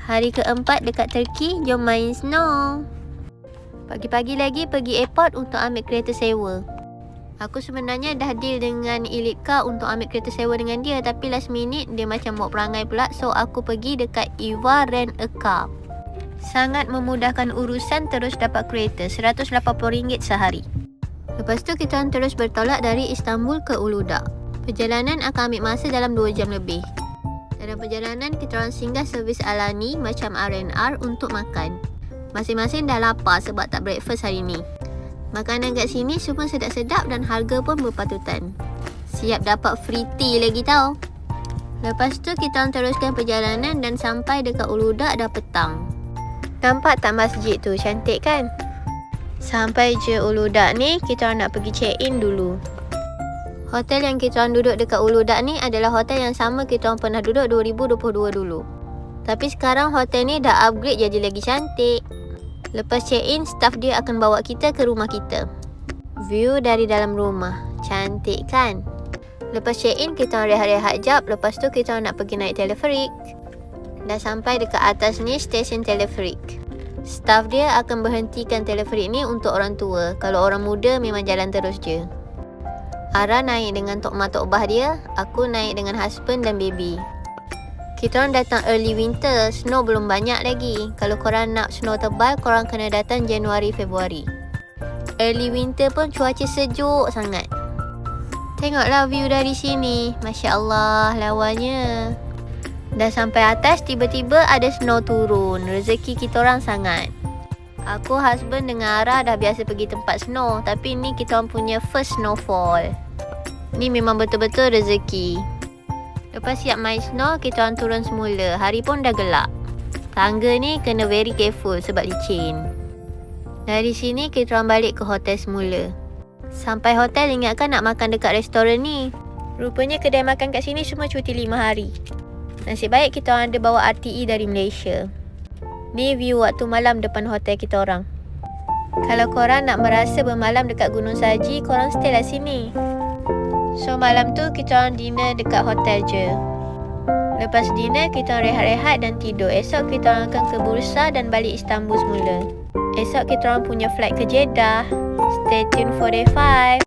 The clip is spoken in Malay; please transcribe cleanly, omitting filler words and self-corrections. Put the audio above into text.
Hari keempat dekat Turki, jom main snow. Pagi-pagi lagi pergi airport untuk ambil kereta sewa. Aku sebenarnya dah deal dengan Ilitka untuk ambil kereta sewa dengan dia, tapi last minute dia macam buat perangai pula, so aku pergi dekat Eva Rent a Car. Sangat memudahkan urusan, terus dapat kereta RM180 sehari. Lepas tu kita orang terus bertolak dari Istanbul ke Uludağ. Perjalanan akan ambil masa dalam 2 jam lebih. Dalam perjalanan kita orang singgah servis Alani macam R&R untuk makan. Masing-masing dah lapar sebab tak breakfast hari ni. Makanan kat sini semua sedap-sedap dan harga pun berpatutan. Siap dapat free tea lagi tau. Lepas tu kita orang teruskan perjalanan dan sampai dekat Uludağ dah petang. Nampak tak masjid tu, cantik kan? Sampai je Uludağ ni, kita orang nak pergi check-in dulu. Hotel yang kita orang duduk dekat Uludağ ni adalah hotel yang sama kita orang pernah duduk 2022 dulu. Tapi sekarang hotel ni dah upgrade jadi lagi cantik. Lepas check-in, staff dia akan bawa kita ke rumah kita. View dari dalam rumah, cantik kan? Lepas check-in, kita orang rehat-rehat jap. Lepas tu kita orang nak pergi naik teleferik. Dah sampai dekat atas ni, stesen teleferik. Staff dia akan berhentikan teleferik ni untuk orang tua. Kalau orang muda memang jalan terus je. Ara naik dengan tok mak tok bah dia. Aku naik dengan husband dan baby. Kita orang datang early winter, snow belum banyak lagi. Kalau korang nak snow tebal, korang kena datang Januari, Februari. Early winter pun cuaca sejuk sangat. Tengoklah view dari sini. Masya Allah, lawanya. Dah sampai atas, tiba-tiba ada snow turun. Rezeki kita orang sangat. Aku, husband dengan Ara dah biasa pergi tempat snow. Tapi ni kita orang punya first snowfall. Ni memang betul-betul rezeki. Lepas siap main snow, kita orang turun semula. Hari pun dah gelap. Tangga ni kena very careful sebab licin. Dari sini kita orang balik ke hotel semula. Sampai hotel ingatkan nak makan dekat restoran ni. Rupanya kedai makan kat sini semua cuti 5 hari. Nasib baik kita orang ada bawa RTE dari Malaysia. Ni view waktu malam depan hotel kita orang. Kalau korang nak merasa bermalam dekat Gunung Saji, korang stay lah sini. So malam tu kita orang dinner dekat hotel je. Lepas dinner kita orang rehat-rehat dan tidur. Esok kita orang akan ke Bursa dan balik Istanbul semula. Esok kita orang punya flight ke Jeddah. Stay tuned for day 5.